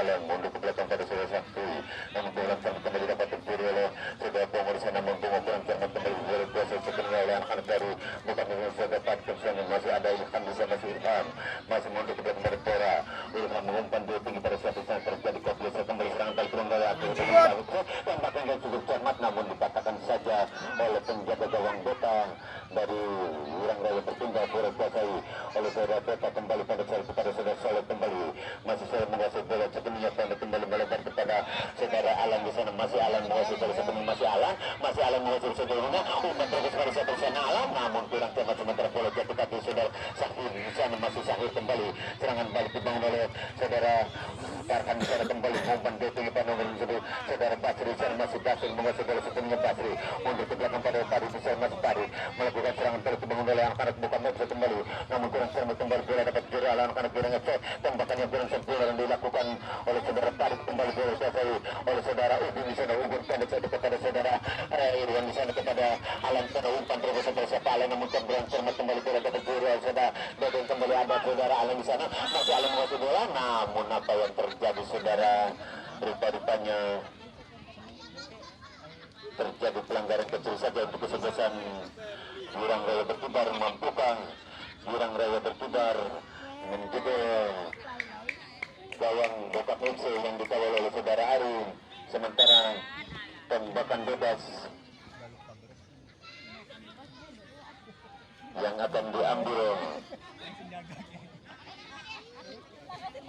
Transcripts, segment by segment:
Saleng mundur ke belakang pada saudara Sakti, namun bola kembali dapat tercuri oleh saudara Pongo di sana membuka kurang cermat kembali dari proses sebenarnya oleh anak-anak dari bukan dengan saudara Patrick sana masih ada Ilham di sana masih Ilham masih mundur ke belakang pada Tora Ilham mengumpan dia tinggi pada suatu saat terjadi koplesa kembali serangan balik turun dari akhir tembakan yang cukup cermat namun dikatakan saja oleh penjaga gawang Beta dari Wirang Raya Bertunggal Boros Kuasai oleh saudara Beta kembali pada saudara Soleh kembali masih Soleh menguasai bola sepenuhnya pendek kembali melebar kepada saudara Alan di sana masih Alan menguasai bola sepenuhnya masih Alan menguasai sebelumnya umpan terus pada saudara sana Alan namun kurang cepat sementara bola jatuh kaki saudara Sahir di sana masih Sahir kembali serangan balik dibangun oleh saudara Farhan di sana kembali umpan tinggi pada nomor tersebut saudara Basri di sana masih Basri menguasai bola sepenuhnya Basri mundur ke belakang pada Pari di sana masih Pari melakukan serangan balik dibangun oleh anak-anak bukan bisa kembali namun kurang cermat kembali bola dapat diri anak-anak kurang ngecek tembakan yang kurang sempurna dan dilakukan oleh saudara Pari kembali bola selesai oleh saudara Ubi di sana umpan pendek saja kepada saudara Irwan di sana kepada Alan sana umpan terus sampai siapa Alan namun kurang cermat kembali bola dapat diri oleh saudara Deden kembali ada saudara Alan di sana masih Alan menguasai bola namun apa yang terjadi saudara rupa-rupanya terjadi pelanggaran kecil saja untuk kesebelasan Wirang Raya Berkibar mampukah Wirang Raya Berkibar menjebol gawang Bokap FC yang dikawal oleh saudara Arun sementara tembakan bebas yang akan diambil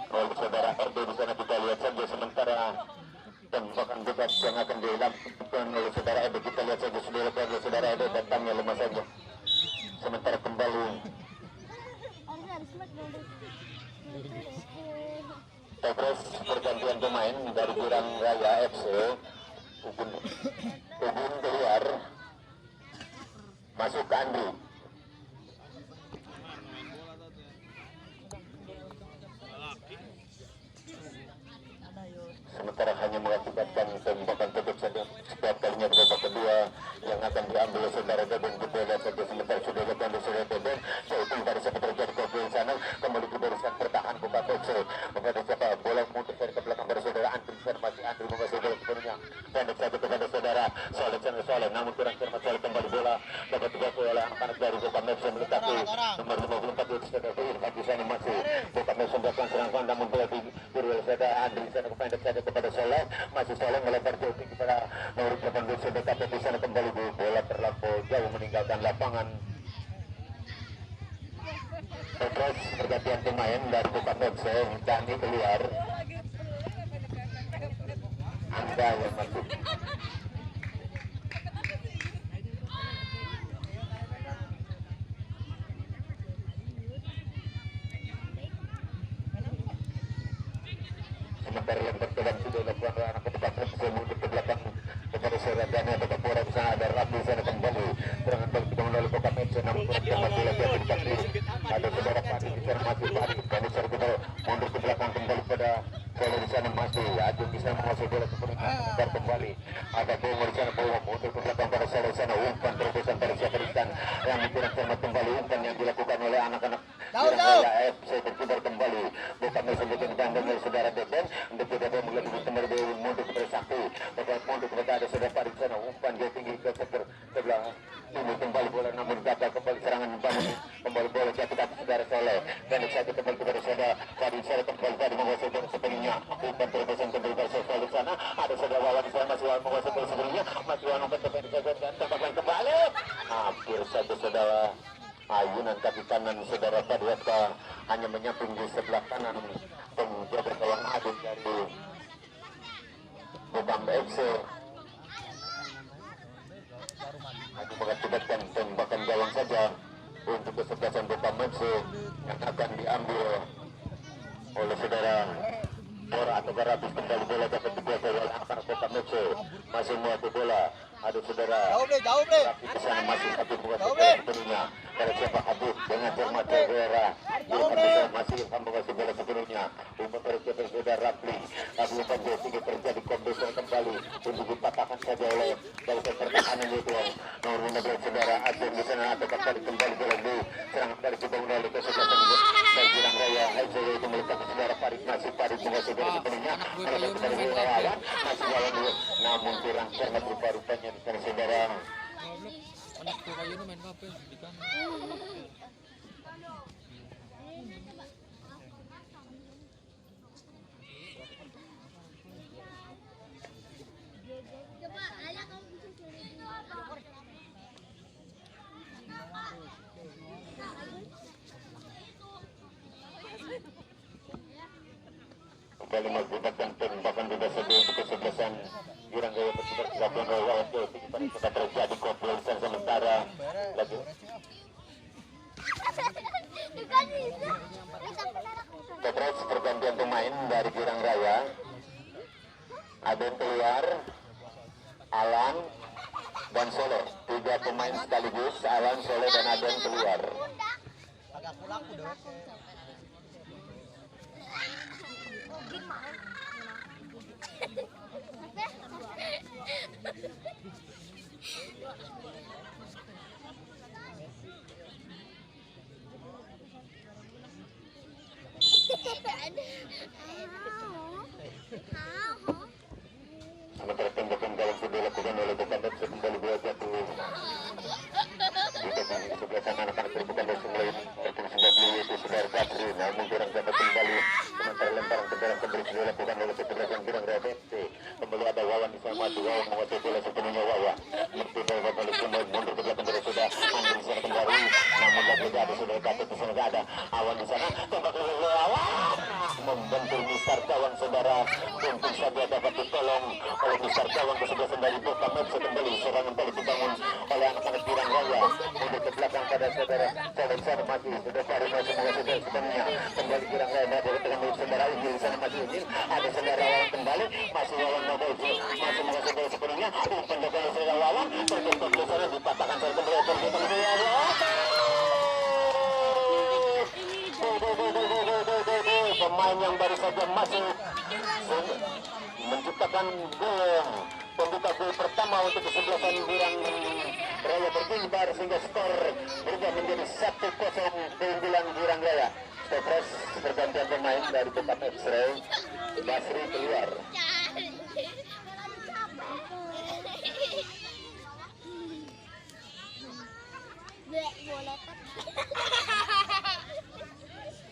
oleh saudara RD di sana kita lihat saja sementara tembakan bebas yang akan dilakukan oleh saudara RD kita lihat saja saudara RD datangnya lemah saja sementara kembali terus pergantian pemain dari Wirang Raya FC Ugun keluar masuk ke Andri sementara hanya mengakibatkan tembakan tutup saja setiap kalinya babak kedua yang akan diambil oleh saudara Deden kita lihat saja sementara sudah dilakukan oleh saudara Deden jauh dari siapa terjadi konflik di sana kembali ke barisan bertahan buka FC kepada siapa bola mundur dari ke belakang pada saudara Andri sana masih Andri menguasai bola sepenuhnya pendek saja kepada saudara Soleh sana Soleh namun kurang cermat Soleh kembali bola dapat dibawa oleh anak-anak dari buka FC melintasi nomor 54 itu saudara Irfan di sana masih buka FC melakukan serangan namun bola diberi oleh saudara Andri sana pendek saja kepada Soleh masih Soleh melebar jauh tinggi pada nomor 18 saudara tapi di sana kembali bola terlampau jauh meninggalkan lapangan terus pergantian pemain dari buka FC Dani keluar Angga yang masuk sementara yang bertelan sudah dilakukan oleh anak kedepan FC mundur ke belakang kepada saudara Dani atau Kapolra di sana ada Rabi sana kembali serangan balik dibangun oleh Bokap FC namun kurang cepat bola jatuh di kaki ada saudara Padi di sana masih Padi Dani cara kita mundur ke belakang kembali pada Soleh di sana masih Ajun di sana menguasai bola sepenuhnya sebentar kembali ada Bongo di sana Bongo mundur ke belakang pada Soleh di sana umpan terobosan pada siapa di sana yang kurang cermat kembali umpan yang dilakukan oleh anak-anak Wirang Raya FC Berkibar kembali bukan menyebutkan ganda dari saudara Deden untuk tidak melakukan kembali mundur kepada Sakti mundur kepada ada saudara Farid sana umpan dia tinggi ke sebelah ini kembali bola namun gagal kembali serangan kembali bola jatuh kaki saudara Soleh dan saja kembali kepada saudara Farid sana kembali tadi menguasai bola sepenuhnya umpan terobosan kembali pada saudara di sana ada saudara Wawan di sana masih Wawan menguasai bola sepenuhnya masih Wawan umpan terobosan dan tembakan kembali hampir saja saudara ayunan kaki kanan saudara Fadwata hanya menyamping di sebelah kanan penjaga gawang Adun dari Bokap FC hanya mengakibatkan tembakan gawang saja untuk kesebelasan Bokap FC yang akan diambil oleh saudara Bora atau Garabis kembali bola dapat dikuasai oleh anak-anak Bokap FC masih menguasai bola ada saudara Rafi di sana masih Habib menguasai bola sepenuhnya pada siapa Habib dengan cermat Herrera masih Ilham menguasai bola sepenuhnya umpan terus kepada saudara Rafli umpan jauh tinggi terjadi kombinasi kembali untuk dipatahkan saja oleh barisan pertahanan itu nomor 15 saudara Aceh di sana ada kembali bola di serangan dari dibangun oleh kesebelasan dari Wirang Raya FC itu meletakkan saudara Farid masih Farid menguasai bola sepenuhnya Kembali menggunakan tembakan bebas sebelum kesebelasan Girang Raya berkibar 30 lawan kehidupan sudah terjadi komplesan sementara lagi. Terus pergantian pemain dari Girang Raya. Aden keluar, Alan dan Soleh. 3 pemain sekaligus, Alan, Soleh dan Aden keluar. Agak pulang udah. Sementara tembakan gawang sudah dilakukan oleh Bukandet kembali belajar dulu. Di sebelah sana anak-anak terbuka dari semulain berpuluh 90 yaitu Saudara Basri, namun Girang dapat kembali. Sementara lemparan kendaraan kembali sudah dilakukan oleh kesebelasan Girang Raya FC. Kembali ada Wawan di sana maju, Wawan menguasai bola sepenuhnya Wawan. Mertiba balik kembali mundur ke belakang dari sudah Andri di sana kembali. Namun lagi ada Saudara Gatot di sana ada Awan di sana tembak oleh Wawan membentur misar gawang saudara. Untung saja dapat ditolong oleh misar gawang kesebelasan dari Boka Mepsa. Kembali serangan balik dibangun oleh anak-anak Girang Raya. Mundur ke belakang pada saudara Soleh sana maju sudah cari masih menguasai sepenuhnya. Kembali Girang Raya dari tengah milik saudara Ujil di sana masih Ujil. Ada saudara Wawan kembali masih Wawan masih menguasai bola sepenuhnya. Umpan dari saudara Wawan terjebak di sana dipatahkan saudara kembali pemain yang baru saja masuk menciptakan gol pembuka gol pertama untuk kesebelasan Girang Raya berkibar sehingga skor berubah menjadi 1-0 keunggulan Girang Raya. Stopres pergantian pemain dari tempat X-ray. Basri keluar.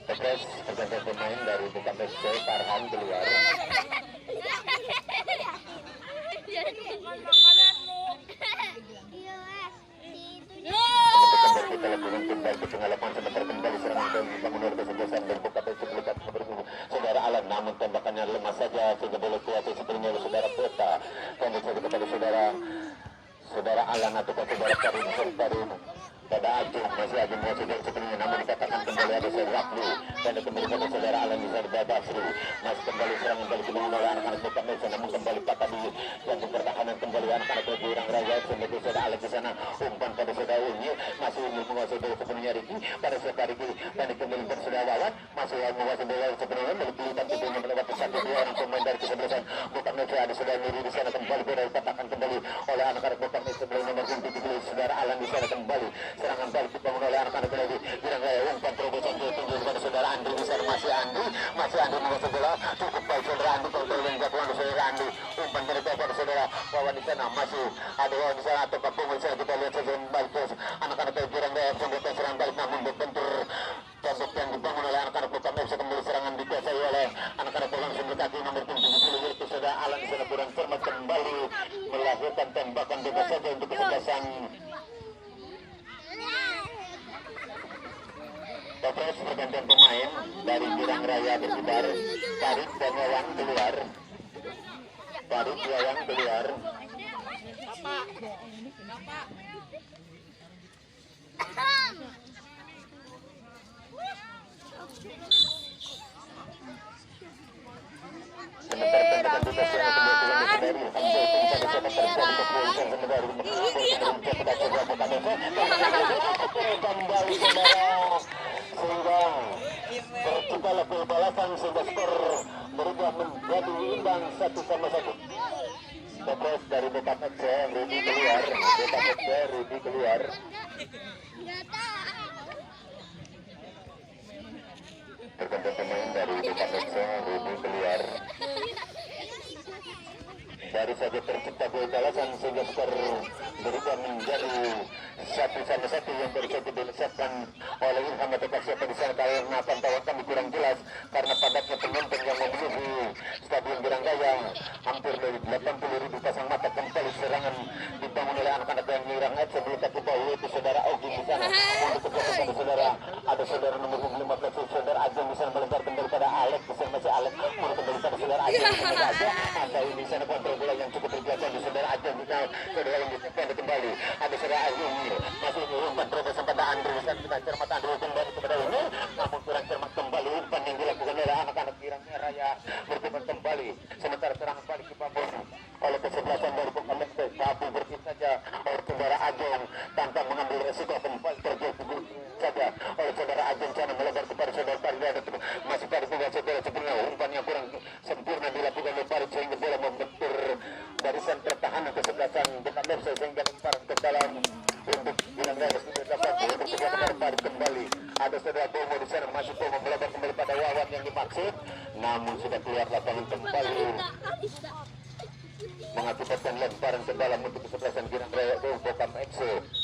Stopres pergantian pemain dari tempat X-ray. Farhan keluar. Kita lakukan kembali ke tengah lapangan sebentar kembali serangan dari bangunan kesebelasan dan buka baju melekat berburu saudara Alan, namun tembakannya lemah saja sehingga boleh kuasai sepenuhnya oleh saudara Kota. Kembali saja kepada saudara Alan atau saudara Karim pada Ajung, masih Ajung menguasai sepenuhnya namun dikatakan kembali ada saudara Rapli dan kembali pada saudara Alan di saudara Basri. Masih kembali serangan balik dibangun oleh anak-anak Boka Mepsa namun kembali patah di jantung pertahanan kembali anak-anak Girang Raya sebagai saudara Alan di sana. Umpan pada saudara Unyi masih Unyi menguasai bola sepenuhnya Riki pada saudara Riki dan kembali pada saudara Wawan masih menguasai bola sepenuhnya melibatkan sepenuhnya melewati 1-2 orang pemain dari kesebelasan Boka Mepsa. Ada saudara Nuri di sana kembali bola dipatahkan kembali oleh anak-anak Boka Mepsa sebelah nomor 7 saudara Alan di sana kembali serangan balik dibangun oleh anak-anak dari Girang Raya. Umpan terobosan ditunggu kepada saudara Andri di sana masih Andri menguasai bola cukup baik saudara Andri kalau yang jatuhan saudara Andri. Umpan mereka pada saudara Wawan di sana masih ada Wawan di sana atau Kapung di sana. Kita lihat saja balik terus anak-anak dari Girang Raya membuat serangan balik namun berbentur tembok yang dibangun oleh anak-anak Boka Mepsa. Kembali serangan dikuasai oleh anak-anak Bola Sumber Kaki nomor 70 yaitu saudara Alan di sana kurang cermat kembali melakukan tembakan bebas saja untuk kesebelasan Topres. Pergantian pemain dari Girang Raya berkibar. Farid dan Wawan keluar. Farid Wawan keluar. Sementara tembakan bebas yang dilakukan dari kembali saudara sehingga terciptalah gol balasan sehingga skor berubah menjadi imbang 1-1. Topres dari Boka Mepsa, Rudi keluar. Boka Mepsa, Rudi keluar. Pergantian pemain dari Boka Mepsa, Rudi keluar. baru saja tercipta gol balasan sehingga skor berubah menjadi 1-1 yang baru saja dilesakan oleh Ilham atau siapa di sana karena pantauan kami kurang jelas karena padatnya penonton yang memenuhi Stadion Girang Raya. Hampir dari 80.000 pasang mata kembali serangan dibangun oleh anak-anak yang Girang Raya sebelum ke bawah itu saudara Ogi di sana untuk kepada saudara ada saudara nomor 15 saudara Ajeng di sana melebar kembali pada Alek di sana masih Alek mau kembali pada saudara Ajeng di sana saja ada di sana kontrol bola yang cukup berbiasa di saudara Ajeng di sana saudara yang ditekan kembali ada saudara Ajeng masih umpan terus pada Andrew di sana kita cermat Andrew kembali kepada ini namun kurang cermat kembali umpan yang dilakukan oleh anak-anak Girang Raya berkembang kembali sementara serangan balik dibangun oleh kesebelasan dari pemain tapi bersih saja oleh saudara Ajeng tanpa mengambil resiko kembali terjadi saja oleh saudara Ajeng sana melebar kepada saudara Farida masih pada saudara sebenarnya umpan yang kurang sempurna dilakukan oleh Farid sehingga bola membentur barisan pertahanan kesebelasan bukan Lepse sehingga lemparan ke dalam untuk Girang Raya sudah dapat untuk kepada Farid kembali ada saudara Bomo di sana masih Bomo melebar kembali pada Wawan yang dimaksud namun sudah keluar lapangan kembali mengakibatkan lemparan ke dalam untuk kesebelasan Girang Raya Bokam FC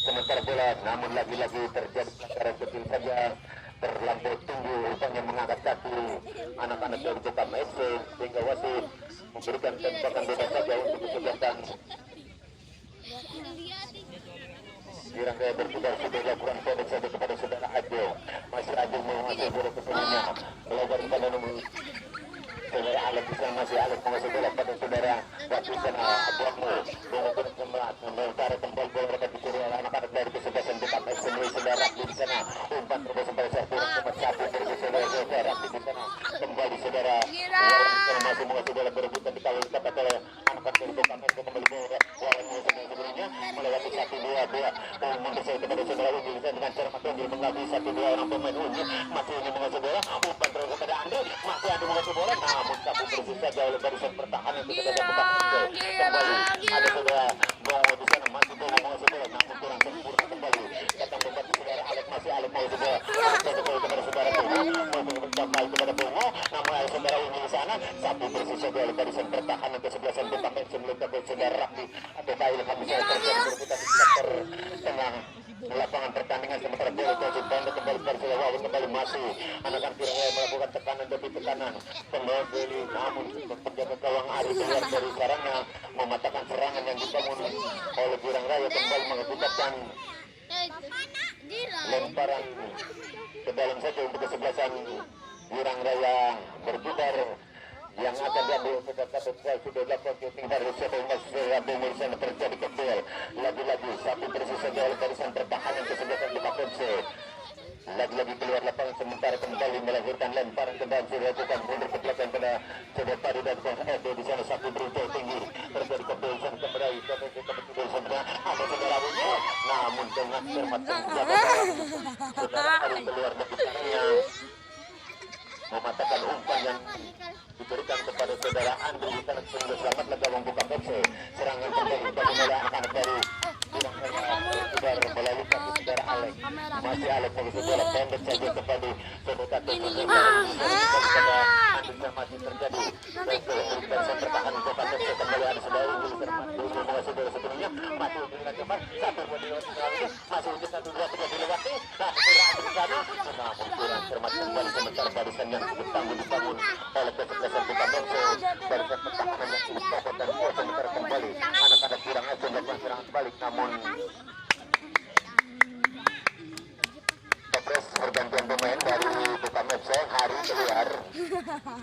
sementara bola namun lagi-lagi terjadi pelanggaran kecil saja terlampau tinggi rupanya mengangkat kaki anak-anak dari Bokam FC sehingga wasit memberikan tembakan bebas saja untuk kesebelasan Girang Raya berputar sudah dilakukan pendek saja kepada saudara Ajeng masih Ajeng menguasai bola kesenangannya melebar kepada nomor saudara Alek di sana masih Alek menguasai bola pada saudara waktu sana Abuamu menggunakan semangat melempar kembali bola mereka dicuri oleh anak-anak dari kesebelasan Bokam FC saudara di sana umpan terus sampai satu sapu dari saudara di sana kembali saudara masih menguasai bola berebutan dikawal dapat oleh anak-anak dari Bokam FC kembali bola sebelumnya melewati 1-2 mundur saya kepada saudara Unggul dengan cermat Unggul mengabdi 1-2 orang pemain Unggul masih ingin menguasai bola umpan terus kepada Andi masih Andi menguasai bola namun sapu bersih saja oleh barisan pertahanan ketika Bokam FC kembali ada saudara Bongo di sana masih Bongo menguasai bola namun kurang sempurna kembali datang kembali saudara Alek masih Alek menguasai bola kepada saudara Bongo mencapai kepada Bongo namun ada saudara Unggul di sana sapu bersih saja oleh barisan pertahanan kesebelasan Bokam FC meletakkan saudara Rakti atau Bail kami saya terjadi berputar di sektor tengah lapangan pertandingan sementara bola Tajib Banda kembali Persela Wawan kembali masih anak-anak Girang Raya melakukan tekanan demi tekanan kembali namun penjaga gawang Ari keluar dari sarangnya mematahkan serangan yang dibangun oleh Girang Raya kembali mengakibatkan lemparan ke dalam saja untuk kesebelasan Girang Raya berputar yang akan diambil sudah dapat syuting dari setelah Bumi sana terjadi kebel lagi-lagi satu bersih saja oleh barisan pertahanan kesebelasan Bokam FC lagi-lagi keluar lapangan sementara kembali melahirkan lemparan ke dalam sudah lakukan mundur ke belakang pada sudah tadi dan Edo di sana satu berusaha tinggi terjadi kebel sana kembali ke sana ada saudara Bumi namun dengan cermat senjata saudara Ari keluar dari tangannya mematahkan umpan yang diberikan kepada saudara Andri di sana sehingga selamatlah gawang Bokam FC serangan kembali bagi oleh anak-anak dari Girang Raya sudah melalui kaki saudara Alek masih Alek menguasai bola pendek saja kembali saudara Andri masih terjadi dan barisan pertahanan Bokam FC kembali ada saudara Unggul menguasai bola sebelumnya masih Unggul lagi satu buat dilewati masih Unggul 1-2 dilewati nah saudara Andri di sana namun kurang cermat kembali sementara barisan yang cukup tangguh dibangun oleh kesebelasan Bokam FC barisan pertahanan yang cukup kokoh dan kuat sementara kembali anak-anak Girang FC melakukan serangan balik namun Topres pergantian pemain dari Bokam FC Hari keluar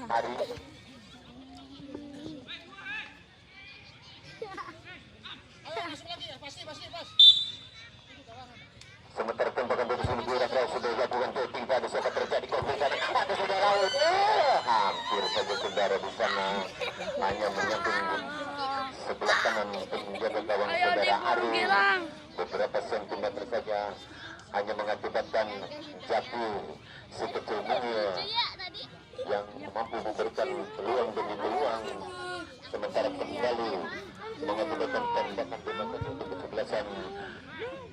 Hari sementara tembakan dari sini Girang Raya sudah dilakukan tapping pada siapa terjadi konflik sana ada saudara hampir saja saudara di sana hanya menyentuh sebelah kanan penjaga gawang saudara Ari beberapa sentimeter saja hanya mengakibatkan jatuh si kecil mungil yang mampu memberikan peluang demi peluang sementara kembali mengakibatkan tembakan bebas untuk kesebelasan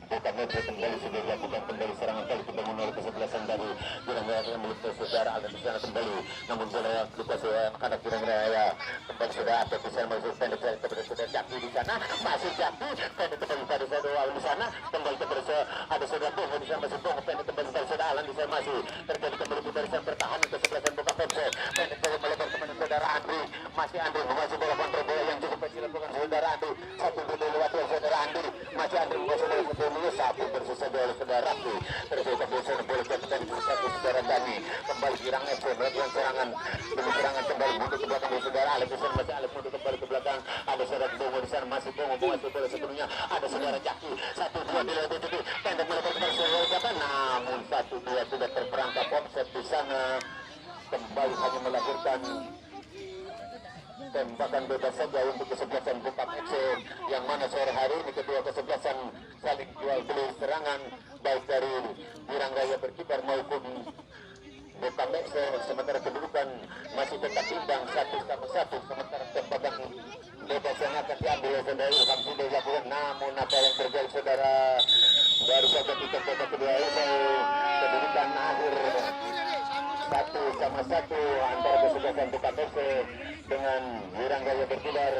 bukan Metro kembali sudah dilakukan kembali serangan kali dibangun oleh kesebelasan dari Wirangraya yang milik saudara akan di sana kembali, namun bola lukas anak Wirangraya kembali sudah atau bisa masuk pendek kepada saudara Jaki di sana, masih Jaki pendek kembali pada saudara Alan di sana, kembali kepada ada saudara Bongo di sana, masih Bongo pendek kembali pada saudara Alan di sana, masih terjadi kembali dari sana pertahanan kesebelasan Boka Pepse pendek kembali melebar kepada saudara Andri, masih Andri masih bola kontrol bola yang cukup kecil dilakukan saudara Andri, satu bola lewat saudara Andri, masih Andri masih bola satu bersisa oleh saudara Raffi, terjadi kembali bola jatuh dari satu saudara Dani, kembali Girang FC melakukan serangan demi serangan kembali mundur ke belakang dari saudara Alex di sana, masih Alex mundur kembali ke belakang, ada saudara Bongo di sana, masih Bongo masih bola sebelumnya ada saudara Jaki, 1-2 dilewati itu pendek melebar kepada saudara Jaka, namun 1-2 sudah terperangkap offset di sana, kembali hanya melahirkan tembakan bebas saja untuk kesebelasan Bupak FC, yang mana sore hari ini kedua kesebelasan saling jual beli serangan baik dari Wirangraya berkibar maupun Bupak FC, sementara kedudukan masih tetap imbang 1-1, sementara tembakan bebas yang akan diambil oleh saudara Ilham sudah dilakukan, namun apa yang terjadi saudara, baru saja kita babak kedua usai, kedudukan akhir 1-1 antara kesebelasan Bupak FC dengan Wirangraya berkibar.